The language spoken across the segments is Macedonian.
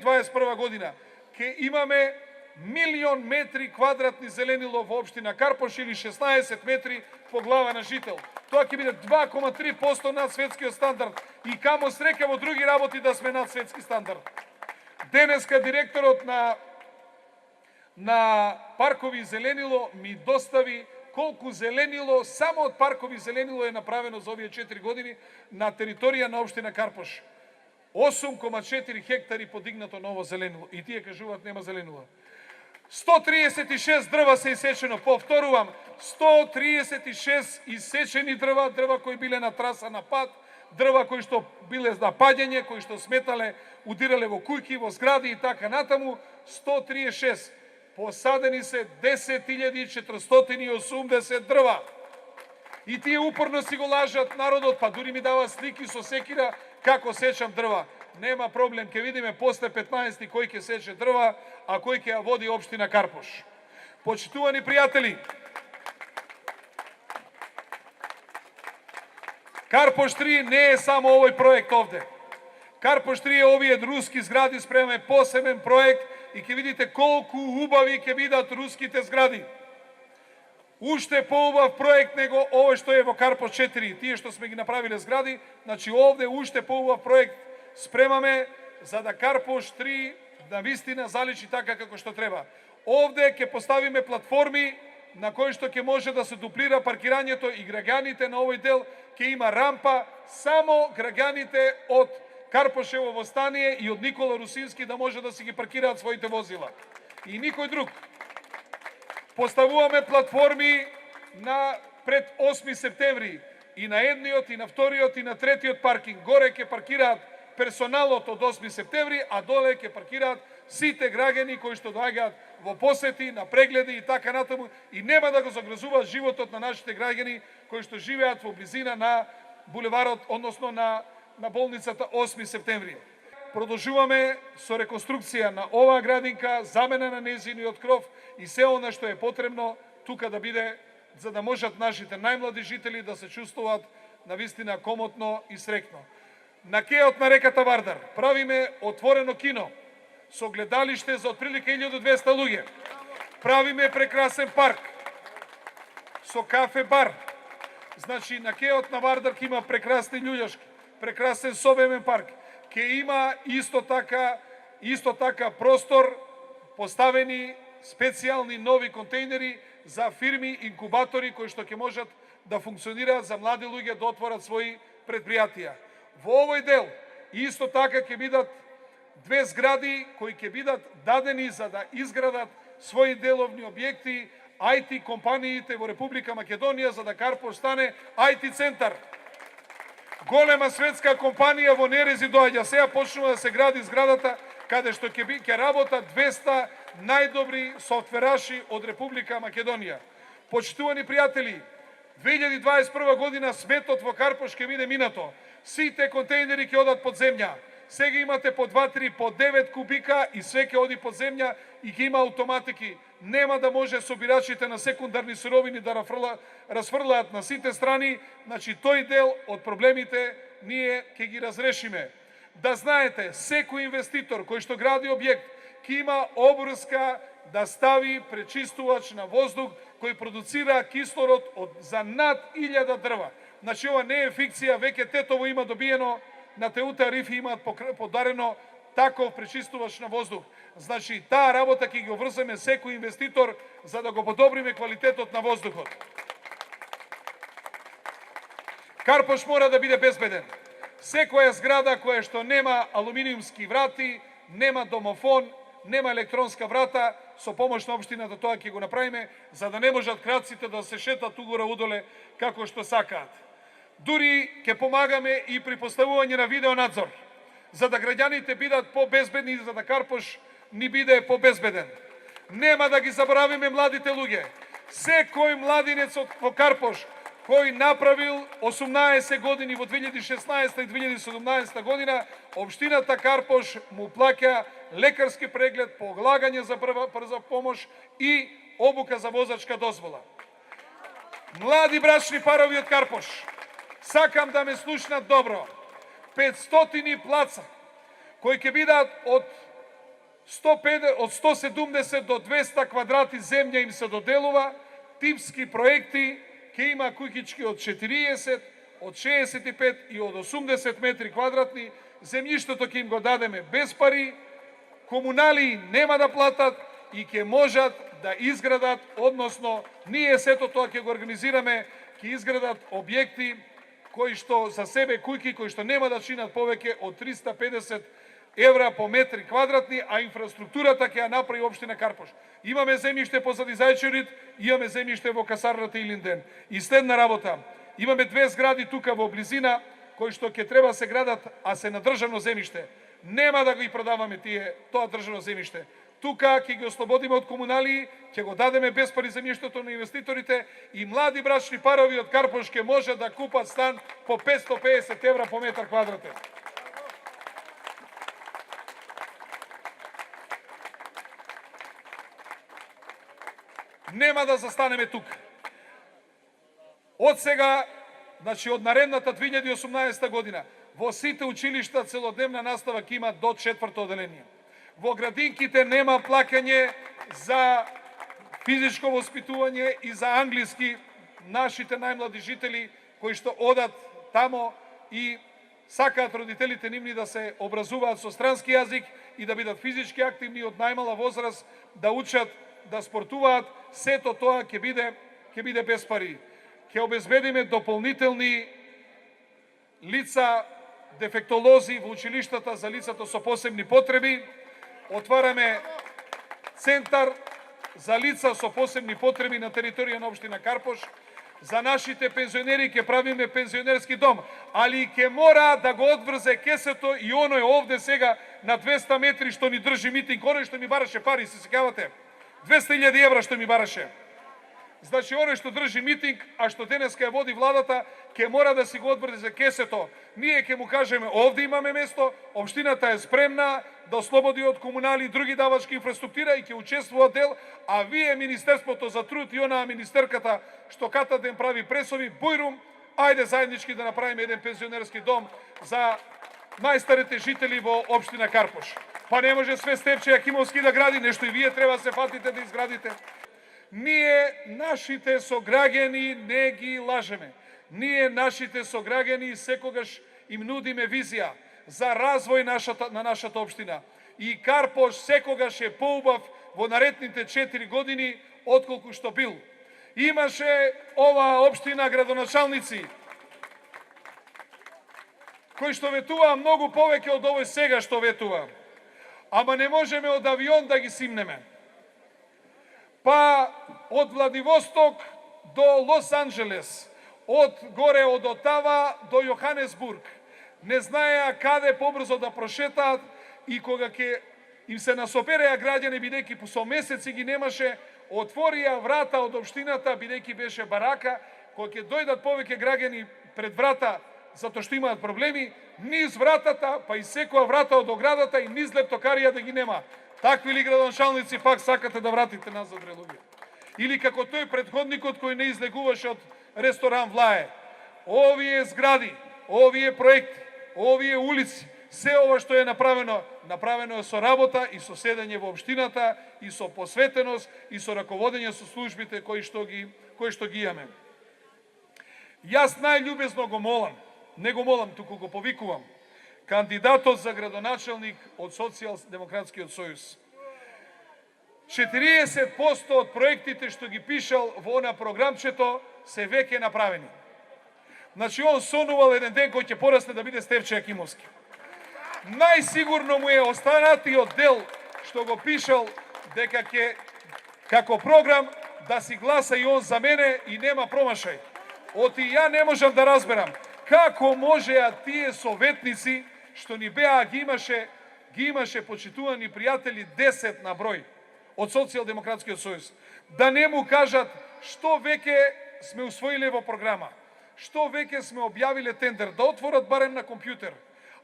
2021 година ќе имаме 1.000.000 метри квадратни зеленило во општина Карпош или 16 метри по глава на жител. Тоа ќе биде 2,3% над светскиот стандард и камо среќа во други работи да сме над светски стандард. Денеска директорот на паркови зеленило ми достави колку зеленило, само од паркови зеленило е направено за овие 4 години на територија на општина Карпош. 8,4 хектари подигнато ново зеленило. И тие кажуваат нема зеленило. 136 дрва се исечено, повторувам, 136 исечени дрва кои биле на траса на пат, дрва кои што биле на паѓање, кои што сметале, удирале во куќи, во згради и така натаму, 136. Посадени се 10.480 дрва. И тие упорно си го лажат народот, па дури ми дава слики со секира како сечам дрва. Нема проблем, ќе видиме после 15 кој ќе сече дрва, а кој ќе ја води општина Карпош. Почитувани пријатели, Карпош 3 не е само овој проект овде. Карпош 3 е овие руски згради, спремаме посебен проект и ќе видите колку убави ќе бидат руските згради. Уште поубав проект него овој што е во Карпош 4, тие што сме ги направиле згради, значи овде уште поубав проект спремаме за да Карпош 3 на вистина заличи така како што треба. Овде ќе поставиме платформи на кои што ќе може да се дуплира паркирањето и граѓаните на овој дел ќе има рампа, само граѓаните од Карпошево Востание и од Никола Русински да може да си ги паркираат своите возила. И никој друг. Поставуваме платформи пред 8 септември и на едниот, и на вториот, и на третиот паркинг. Горе ќе паркираат персоналот од 8 септември, а доле ќе паркираат сите граѓани кои што доаѓаат во посети, на прегледи и така натаму, и нема да го загрозува животот на нашите граѓани кои што живеат во близина на булеварот, односно на болницата 8 септември. Продолжуваме со реконструкција на оваа градинка, замена на нејзиниот кров и се она што е потребно тука да биде, за да можат нашите најмлади жители да се чувствуваат навистина комотно и среќно. На кеот на реката Вардар правиме отворено кино со гледалиште за отприлика 1200 луѓе. Правиме прекрасен парк со кафе бар. Значи на кеот на Вардар ќе има прекрасни љуѓашки, прекрасен собемен парк. Ќе има исто така простор, поставени специјални нови контейнери за фирми, инкубатори кои што ќе можат да функционираат за млади луѓе да отворат своји предпријатија. Во овој дел исто така ќе бидат две згради кои ќе бидат дадени за да изградат своји деловни објекти IT компаниите во Република Македонија, за да Карпош стане IT центар. Голема светска компанија во Нерези доаѓа. Сега почнува да се гради зградата каде што ќе работат 200 најдобри софтвераши од Република Македонија. Почитувани пријатели, 2021 година сметот во Карпош ќе биде минато. Сите контейнери ќе одат под земја. Сега имате по 2-3, по 9 кубика и све ќе оди под земја и ќе има автоматики. Нема да може собирачите на секундарни суровини да расфрлаат на сите страни, значи тој дел од проблемите ние ќе ги разрешиме. Да знаете, секој инвеститор кој што гради објект ќе има обврска да стави пречистувач на воздух кој продуцира кислород за над 1000 дрва. Значи ова не е фикција, веќе Тетово има добиено, на Теута Рифи имаат подарено таков пречистувач на воздух. Значи таа работа ќе ги обврземе секој инвеститор за да го подобриме квалитетот на воздухот. Карпош мора да биде безбеден. Секоја зграда која што нема алуминиумски врати, нема домофон, нема електронска врата, со помош на општината тоа ќе го направиме, за да не можат крадците да се шетат угоре удоле како што сакаат. Дури ќе помагаме и при поставување на видеонадзор, за да граѓаните бидат побезбедни и за да Карпош ни биде побезбеден. Нема да ги заборавиме младите луѓе. Секој младинец во Карпош кој направил 18 години во 2016 и 2017 година, општината Карпош му плаќа лекарски преглед, полагање за брза помош и обука за возачка дозвола. Млади брачни парови од Карпош, сакам да ме слушнат добро. 500 плаца кои ќе бидат од од 170 до 200 квадрати земја им се доделува, типски проекти, ќе има куќички од 40, од 65 и од 80 метри квадратни, земјиштето ќе им го дадеме без пари, комунали нема да платат и ќе можат да изградат, односно ние сето тоа ќе го организираме, ќе изградат објекти кои што за себе куќи кои што нема да чинат повеќе од 350 евра по метри квадратни, а инфраструктурата ќе ја направи општина Карпош. Имаме земјиште позади Зајчеврид, имаме земјиште во касарната Илинден. И следна работа, имаме две згради тука во близина кои што ќе треба се градат, а се на државно земјиште. Нема да ги продаваме тоа државно земјиште. Тука ќе ги ослободиме од комунали, ќе го дадеме без пари земјиштето на инвеститорите и млади брачни парови од Карпош ќе може да купат стан по 550 евра по метар квадратен. Нема да застанеме тук. Од сега, значи од наредната 2018 година, во сите училишта целодневна настава ќе има до 4-то оделение. Во градинките нема плаќање за физичко воспитување и за англиски. Нашите најмлади жители кои што одат тамо и сакаат родителите нивни да се образуваат со странски јазик и да бидат физички активни од најмала возраст, да учат, да спортуваат, сето тоа ќе биде без пари. Ќе обезбедиме дополнителни лица, дефектолози во училиштата за лицата со посебни потреби. Отвараме центар за лица со посебни потреби на територија на општина Карпош. За нашите пензионери ќе правиме пензионерски дом, али ќе мора да го одврзе кесето и оној овде сега на 200 метри што ни држи митинг, оној што ми бараше пари, се сеќавате? 200.000 евра што ми бараше. Значи, оној што држи митинг, а што денеска ја води владата, ќе мора да си го одврзе кесето. Ние ќе му кажеме, овде имаме место, општината е спремна да ослободи од комунали и други давачки инфраструктура и ќе учествува дел, а вие, Министерството за труд и онаа министерката што ката ден прави пресови, бујрум, ајде заеднички да направиме еден пензионерски дом за најстарите жители во општина Карпош. Па не може све Стефче Јакимовски да гради, нешто и вие треба се фатите да изградите. Ние, нашите сограѓани, не ги лажеме. Ние, нашите сограѓани, секогаш им нудиме визија за развој на нашата општина. И Карпош секогаш е поубав во наредните 4 години, отколку што бил. Имаше оваа општина градоначалници, кои што ветуваа многу повеќе од овој сега што ветува. Ама не можеме од авион да ги симнеме. Па од Владивосток до Лос-Анджелес, од горе од Отава до Јоханесбург, не знаеа каде побрзо да прошетаат и кога ќе им се насопереа граѓани, бидејќи со месеци ги немаше, отворија врата од општината, бидејќи беше барака, кога ќе дојдат повеќе граѓани пред врата, затоа што имаат проблеми, низ вратата, па и секоја врата од оградата и низ лептокарија да ги нема. Такви ли градоначалници пак сакате да вратите назад, луѓе? Или како тој претходникот кој не излегуваше од ресторан Влае. Овие згради, овие проекти, овие улици, се ова што е направено е со работа и со седење во општината и со посветеност и со раководење со службите кои што ги имаме. Јас најљубезно го молам, не го молам, туку го повикувам, кандидатот за градоначалник од Социјалдемократскиот сојуз. 40% од проектите што ги пишал во она програмчето се веќе направени. Значи, он сонувал еден ден кој ќе порасне да биде Стефче Јакимовски. Најсигурно му е останатиот дел што го пишал дека ќе како програм да си гласа и он за мене и нема промашај. Оти ја не можам да разберам како можеа тие советници што ни беа ги имаше почитувани пријатели 10 на број од Социјалдемократскиот сојуз, да не му кажат што веќе сме усвоиле во програма, што веќе сме објавиле тендер, да отворат барем на компјутер.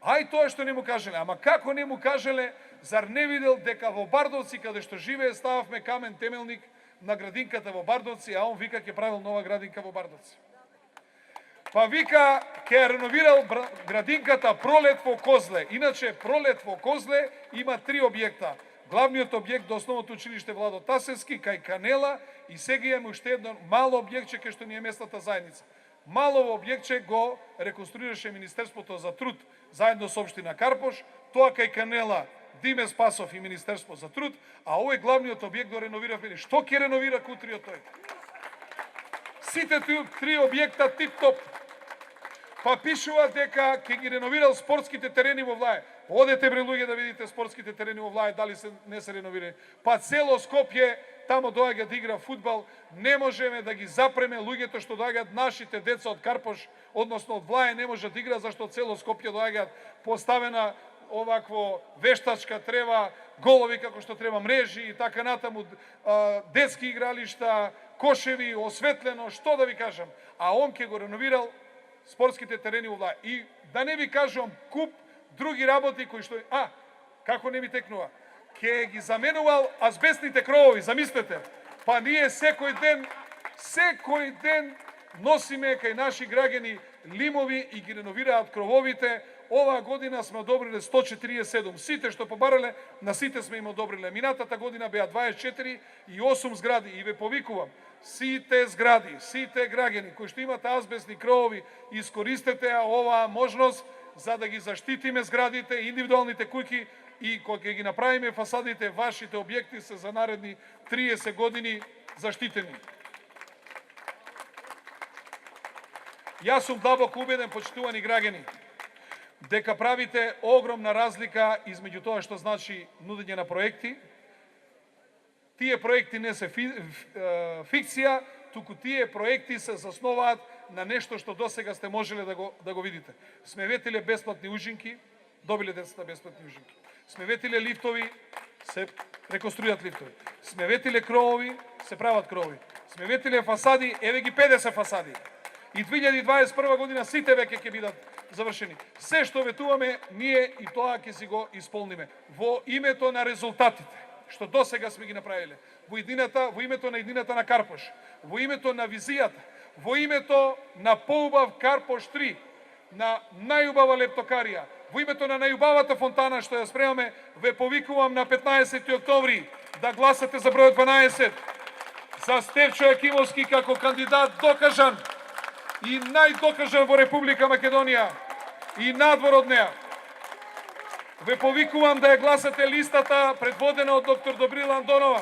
Ај тоа што не му кажеле, ама како не му кажеле, зар не видел дека во Бардовци, каде што живее, стававме камен темелник на градинката во Бардовци, а он вика ќе правил нова градинка во Бардовци. Па вика ќе реновирал градинката Пролет во Козле. Иначе Пролет во Козле има 3 објекта. главниот објект до основното училиште Владо Тасевски, кај Канела, и сега имаме уште едно мало објектче кај што ни е местната заедница. Малово објектче го реконструираше Министерството за труд заедно со општина Карпош, тоа кај Канела Диме Спасов и Министерство за труд, а овој главниот објект го реновиравме. Што ќе реновира Кутриот тој? Сите три објекта тип-топ. Па пишува дека ќе ги реновирал спортските терени во Влаје. Одете бре луѓе да видите спортските терени во Влаје, дали не се реновирани. Па цело Скопје тамо доаѓа да игра фудбал, не можеме да ги запреме луѓето што доаѓаат, нашите деца од Карпош, односно од Влаје не може да игра зашто цело Скопје доаѓаат поставена овакво вештачка трева, голови како што треба, мрежи и така натаму, детски игралишта, кошеви, осветлено, што да ви кажам. А он ќе го реновирал спортските терени во Влаје. И да не ви кажам куп други работи кои што... како не ми текнува? Ке ги заменувал азбестните кровови, замислете. Па ние секој ден носиме кај наши граѓани лимови и ги реновираат крововите. Оваа година сме одобриле 147. Сите што побарале, на сите сме им одобриле. Минатата година беа 24 и 8 згради. И ве повикувам, сите згради, сите граѓани кои што имат азбестни кровови, искористете оваа можност за да ги заштитиме зградите, индивидуалните куќи, и кога ќе ги направиме фасадите, вашите објекти се за наредни 30 години заштитени. Јас сум длабоко убеден, почитувани граѓани, дека правите огромна разлика измеѓу тоа што значи нудење на проекти. Тие проекти не се фикција, туку тие проекти се засноваат на нешто што досега сте можеле да го видите. Сме ветиле бесплатни ужинки, добиле децата бесплатни ужинки. Сме ветиле лифтови, се реконструират лифтови. Сме ветиле кровови, се прават кровови. Сме ветиле фасади, еве ги 50 фасади. И 2021 година сите веќе ќе бидат завршени. Се што ветуваме, ние и тоа ќе си го исполниме. Во името на резултатите, што досега сме ги направиле, во името на иднината на Карпош, во името на визијата, во името на поубав Карпош 3, на најубава лептокарија, во името на најубавата фонтана што ја спремаме, ве повикувам на 15 октомври да гласате за бројот 12, за Стефчо Јакимовски како кандидат докажан и најдокажан во Република Македонија и надвор од неа. Ве повикувам да ја гласате листата предводена од доктор Добрила Андонова.